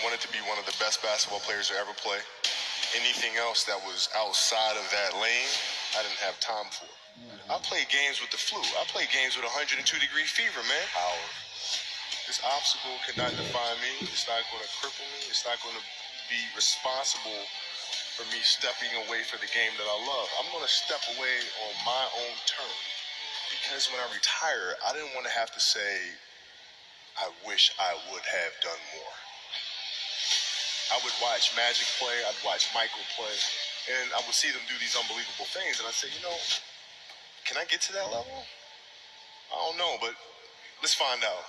wanted to be one of the best basketball players to ever play. Anything else that was outside of that lane, I didn't have time for. I played games with the flu. I played games with 102-degree fever, man. This obstacle cannot define me. It's not going to cripple me. It's not going to be responsible for me stepping away for the game that I love. I'm going to step away on my own terms. Because when I retire, I didn't want to have to say, I wish I would have done more. I would watch Magic play, I'd watch Michael play, and I would see them do these unbelievable things, and I'd say, you know, can I get to that level? I don't know, but let's find out.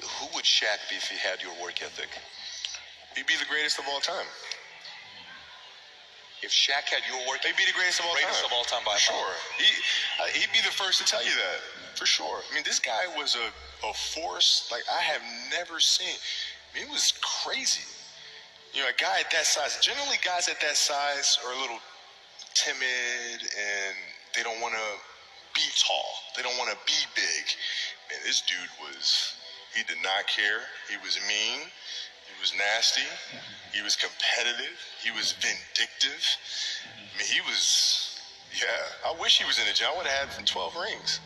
Who would Shaq be if he had your work ethic? He'd be the greatest of all time. If Shaq had your work ethic, he'd be the greatest of all time. Greatest of all time by sure. He'd be the first to tell you that, for sure. I mean, this guy was a force like I have never seen. I mean, it was crazy. You know, a guy at that size, generally guys at that size are a little timid and they don't want to be tall. They don't want to be big. Man, this dude he did not care. He was mean. He was nasty. He was competitive. He was vindictive. I mean, I wish he was in the gym. I would have had 12 rings.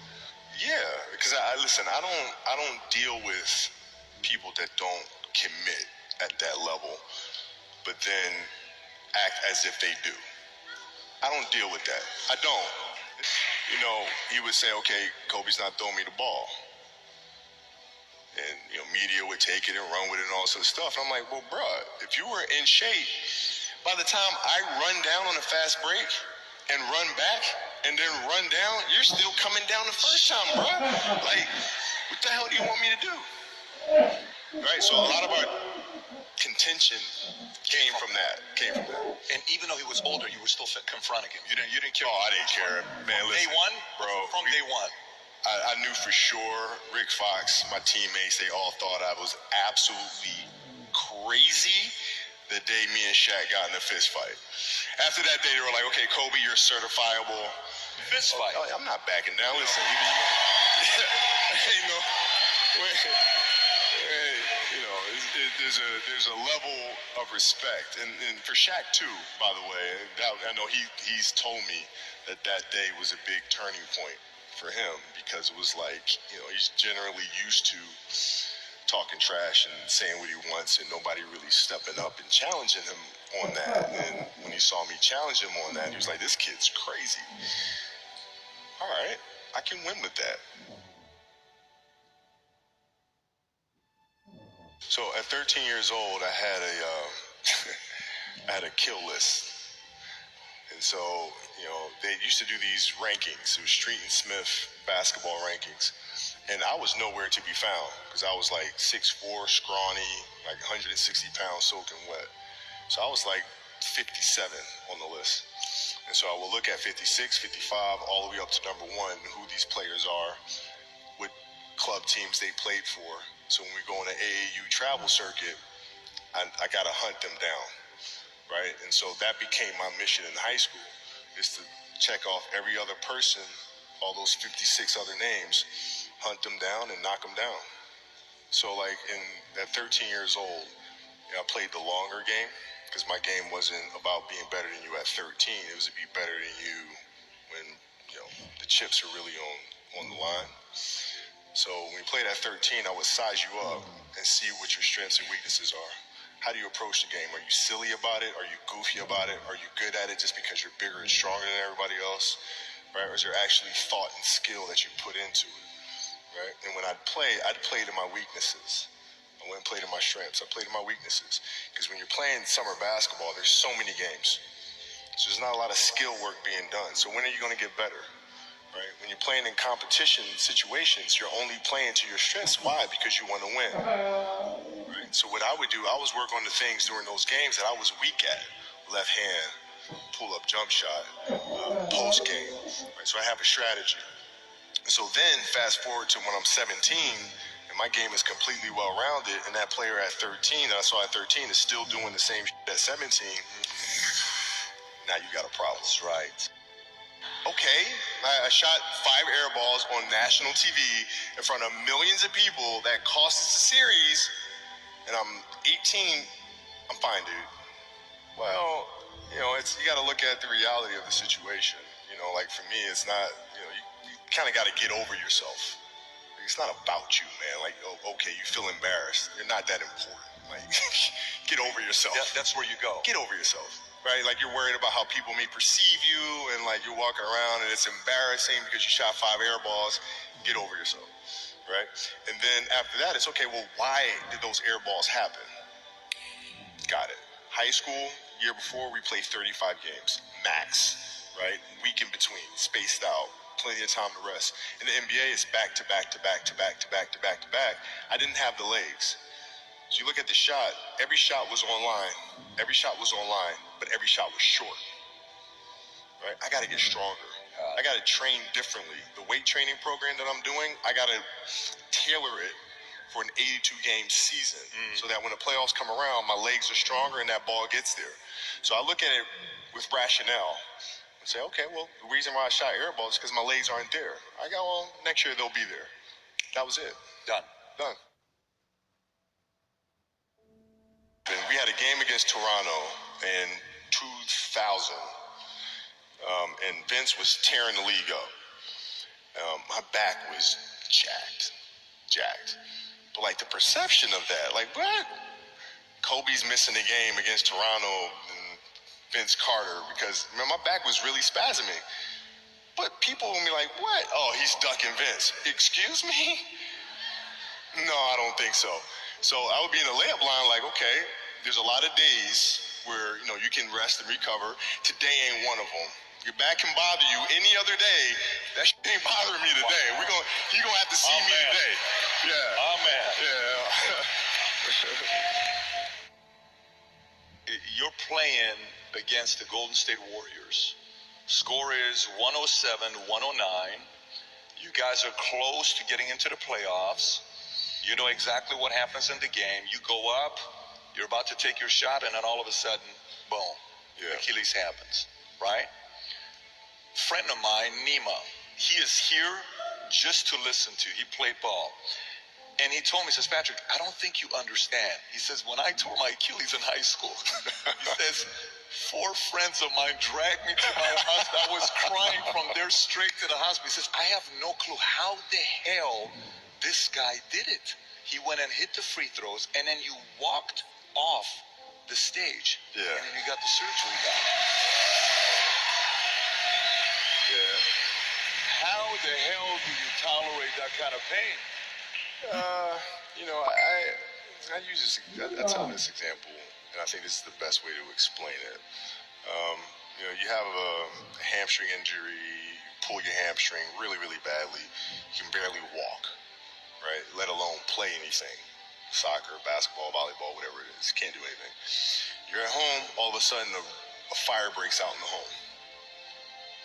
Yeah, because listen, I don't deal with people that don't commit at that level, but then act as if they do. I don't deal with that. I don't. You know, he would say, okay, Kobe's not throwing me the ball. And, you know, media would take it and run with it and all sorts of stuff. And I'm like, well, bruh, if you were in shape, by the time I run down on a fast break and run back and then run down, you're still coming down the first time, bruh. Like, what the hell do you want me to do? Right? So a lot of our contention came from that. And even though he was older, you were still confronting him. You didn't care. Oh, I didn't care. Man, listen. Day one? Bro. From day one. I knew for sure Rick Fox, my teammates, they all thought I was absolutely crazy the day me and Shaq got in a fist fight. After that day, they were like, okay, Kobe, you're certifiable. Fist fight? I'm not backing down. Listen, there's a level of respect. And for Shaq, too, by the way, I know he's told me that day was a big turning point for him, because it was like, you know, he's generally used to talking trash and saying what he wants and nobody really stepping up and challenging him on that. And when he saw me challenge him on that, he was like, this kid's crazy. All right, I can win with that. So at 13 years old, I had a kill list. And so, you know, they used to do these rankings. It was Street and Smith basketball rankings. And I was nowhere to be found because I was like 6'4", scrawny, like 160 pounds soaking wet. So I was like 57 on the list. And so I will look at 56, 55, all the way up to number 1, who these players are, what club teams they played for. So when we go on the AAU travel circuit, I got to hunt them down. Right? And so that became my mission in high school, is to check off every other person, all those 56 other names, hunt them down and knock them down. So like at 13 years old, you know, I played the longer game, because my game wasn't about being better than you at 13. It was to be better than you when, you know, the chips are really on the line. So when we played at 13, I would size you up and see what your strengths and weaknesses are. How do you approach the game? Are you silly about it? Are you goofy about it? Are you good at it just because you're bigger and stronger than everybody else? Right? Or is there actually thought and skill that you put into it? Right? And when I'd play to my weaknesses. I wouldn't play to my strengths. I played to my weaknesses. Because when you're playing summer basketball, there's so many games. So there's not a lot of skill work being done. So when are you going to get better? Right? When you're playing in competition situations, you're only playing to your strengths. Why? Because you want to win. Right? So what I would do, I was work on the things during those games that I was weak at. Left hand, pull-up jump shot, post game. Right? So I have a strategy. And so then fast forward to when I'm 17, and my game is completely well-rounded, and that player at 13 that I saw at 13 is still doing the same shit at 17, now you got a problem. That's right. Okay, I shot 5 air balls on national TV in front of millions of people that cost us a series, and I'm 18. I'm fine, dude. Well, you got to look at the reality of the situation. Like for me, it's not. You kind of got to get over yourself. It's not about you, man. Like, okay, you feel embarrassed. You're not that important. Like, get over yourself. That's where you go. Get over yourself, right? Like you're worried about how people may perceive you, and like you're walking around and it's embarrassing because you shot 5 air balls. Get over yourself, right? And then after that, it's okay. Well, why did those air balls happen? Got it. High school, year before, we played 35 games, max, right? Week in between, spaced out, plenty of time to rest. In the NBA, it's back to back to back to back to back to back to back. I didn't have the legs. So you look at the shot, every shot was online. Every shot was online, but every shot was short, right? I got to get stronger. I got to train differently. The weight training program that I'm doing, I got to tailor it for an 82-game season so that when the playoffs come around, my legs are stronger and that ball gets there. So I look at it with rationale and say, okay, well, the reason why I shot air balls is because my legs aren't there. I go, well, next year they'll be there. That was it. Done. And we had a game against Toronto in 2000, and Vince was tearing the league up. My back was jacked. But like the perception of that, like what? Kobe's missing the game against Toronto and Vince Carter because man, my back was really spasming. But people will be like, what? Oh, he's ducking Vince. Excuse me? No, I don't think so. So I would be in the layup line like, okay, there's a lot of days where, you can rest and recover. Today ain't one of them. Your back can bother you any other day. That shit ain't bothering me today. You're gonna have to see me today. Yeah. Amen. Yeah. You're playing against the Golden State Warriors. Score is 107-109. You guys are close to getting into the playoffs. You know exactly what happens in the game. You go up, you're about to take your shot, and then all of a sudden, boom, Achilles happens, right? Friend of mine, Nima, he is here just to listen to. He played ball. And he told me, he says, Patrick, I don't think you understand. He says, when I tore my Achilles in high school, he says, 4 friends of mine dragged me to my hospital. I was crying from there straight to the hospital. He says, I have no clue how the hell this guy did it. He went and hit the free throws, and then you walked off the stage. Yeah. And then you got the surgery done. Yeah. How the hell do you tolerate that kind of pain? I use this. I tell this example, and I think this is the best way to explain it. You have a hamstring injury, you pull your hamstring really, really badly. You can barely walk, right? Let alone play anything. Soccer, basketball, volleyball, whatever it is. Can't do anything. You're at home, all of a sudden a fire breaks out in the home.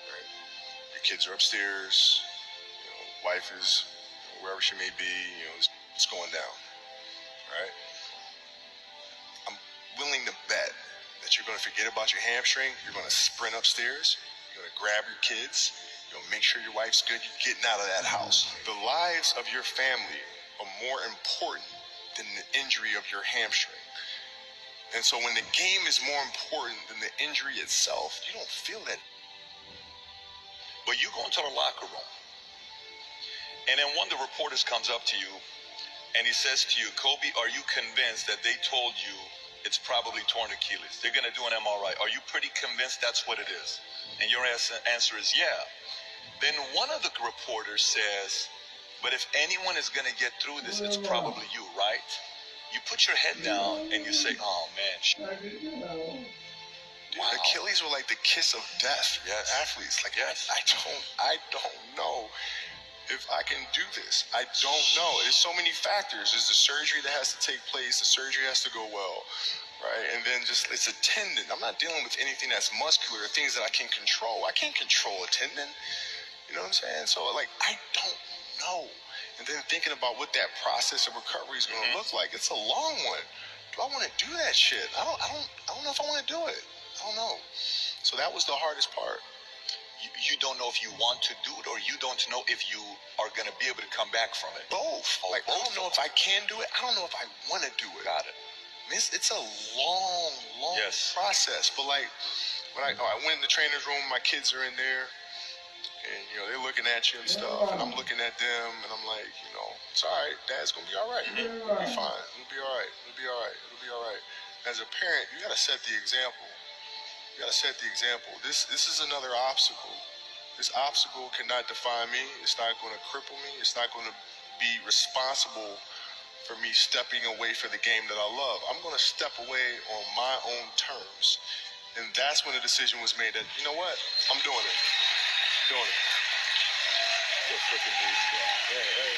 Right? Your kids are upstairs, wife is wherever she may be, it's going down. Right? I'm willing to bet that you're going to forget about your hamstring. You're going to sprint upstairs. You're going to grab your kids. You're going to make sure your wife's good. You're getting out of that house. The lives of your family are more important than the injury of your hamstring. And so when the game is more important than the injury itself, you don't feel that. But you go into the locker room, and then one of the reporters comes up to you, and he says to you, Kobe, are you convinced that they told you it's probably torn Achilles? They're going to do an MRI. Are you pretty convinced that's what it is? And your answer is yeah. Then one of the reporters says, but if anyone is going to get through this, it's probably you, right? You put your head down and you say, oh, man. Dude, Achilles were like the kiss of death. Yes. Athletes. Like, yes. I don't know if I can do this. I don't know. There's so many factors. There's the surgery that has to take place. The surgery has to go well, right? And then it's a tendon. I'm not dealing with anything that's muscular, things that I can control. I can't control a tendon. You know what I'm saying? So, I don't know. And then thinking about what that process of recovery is going to look like. It's a long one. Do I want to do that shit? I don't know if I want to do it. I don't know. So that was the hardest part. you don't know if you want to do it, or you don't know if you are going to be able to come back from it. Both. Like, I don't know if I can do it. I don't know if I want to do it. Got it. It's a long Yes. process. But like, when I went in the trainer's room, my kids are in there, and they're looking at you and stuff, and I'm looking at them, and I'm like, it's all right. Dad's gonna be all right. It'll be fine. It'll be all right. It'll be all right. It'll be all right. As a parent, you gotta set the example. You gotta set the example. This is another obstacle. This obstacle cannot define me. It's not going to cripple me. It's not going to be responsible for me stepping away for the game that I love. I'm going to step away on my own terms. And that's when the decision was made that, you know what? I'm doing it. I'm doing it. You're a freaking beast, man. Yeah, hey.